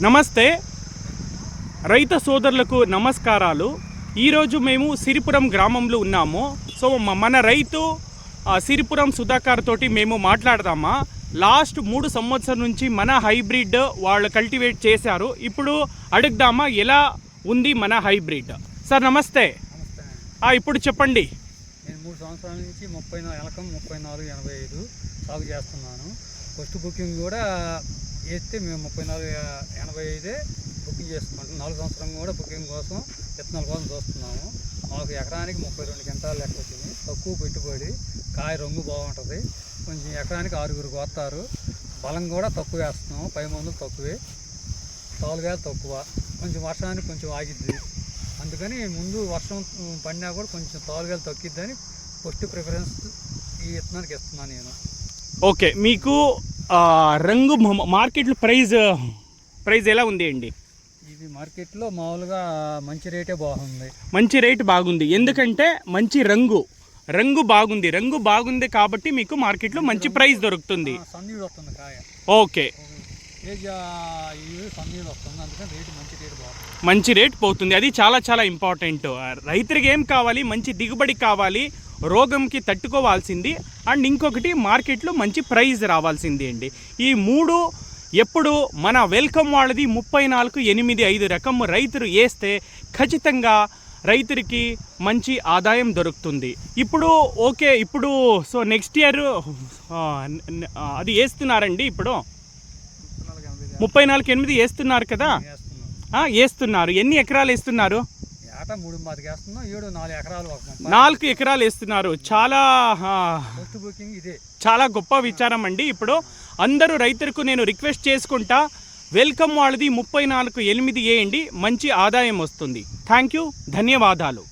నమస్తే రైతు సోదరులకు నమస్కారాలు. ఈరోజు మేము సిరిపురం గ్రామంలో ఉన్నాము. సో మన రైతు సిరిపురం సుధాకర్ తోటి మేము మాట్లాడదామా. లాస్ట్ 3 సంవత్సరాల నుంచి మన హైబ్రిడ్ వాళ్ళు కల్టివేట్ చేశారు. ఇప్పుడు అడుగుదామా ఎలా ఉంది మన హైబ్రిడ్. సార్ నమస్తే. ఇప్పుడు చెప్పండి. నేను 3 సంవత్సరాల నుంచి 3485 సాగు చేస్తున్నాను. ఫస్ట్ బుకింగ్ కూడా వేస్తే మేము 3485 బుకింగ్ చేసుకుంటాం. 4 సంవత్సరం కూడా బుకింగ్ కోసం విత్తనాల కోసం చూస్తున్నాము. మాకు ఎకరానికి 32 క్వింటాలు లెక్క వచ్చింది. తక్కువ పెట్టుబడి, కాయ రంగు బాగుంటుంది. కొంచెం ఎకరానికి 6 కోస్తారు. బలం కూడా తక్కువ వేస్తున్నాము. పై మందులు తక్కువే, తోలుగాయలు తక్కువ. కొంచెం వర్షానికి కొంచెం ఆగిద్ది. అందుకని ముందు వర్షం పడినా కూడా కొంచెం తోలుగాయలు తగ్గిద్దని ఫస్ట్ ప్రిఫరెన్స్ ఈ విత్తనానికి ఇస్తున్నాను నేను. ఓకే, మీకు రంగు మార్కెట్లో ప్రైస్ ఎలా ఉంది అండి? ఇది మార్కెట్లో మామూలుగా మంచి రేటే బాగుంది. మంచి రేటు బాగుంది ఎందుకంటే మంచి రంగు బాగుంది కాబట్టి మీకు మార్కెట్లో మంచి ప్రైస్ దొరుకుతుంది. సన్నీడు వస్తుంది కాయ. ఓకే, సన్నీడు వస్తుంది. అందుకని రేటు బాగుంది. మంచి రేట్ పోతుంది. అది చాలా చాలా ఇంపార్టెంట్. రైతురికి ఏం కావాలి? మంచి దిగుబడి కావాలి, రోగంకి తట్టుకోవాల్సింది, అండ్ ఇంకొకటి మార్కెట్లో మంచి ప్రైస్ రావాల్సింది అండి. ఈ 3 ఎప్పుడు మన వెల్కమ్ వాళ్ళది 3485 రకం రైతులు వేస్తే ఖచ్చితంగా రైతురికి మంచి ఆదాయం దొరుకుతుంది. ఇప్పుడు ఓకే, ఇప్పుడు సో నెక్స్ట్ ఇయర్ అది వేస్తున్నారండి. ఇప్పుడు 3485 వేస్తున్నారు కదా? వేస్తున్నారు. ఎన్ని ఎకరాలు వేస్తున్నారు? 4 ఎకరాలు. 4 ఎకరాలు వేస్తున్నారు. చాలా గొప్ప విచారం అండి. ఇప్పుడు అందరూ రైతులకు నేను రిక్వెస్ట్ చేసుకుంటా, వెల్కమ్ వాళ్ళది 3485 వేయండి, మంచి ఆదాయం వస్తుంది. థ్యాంక్ యూ, ధన్యవాదాలు.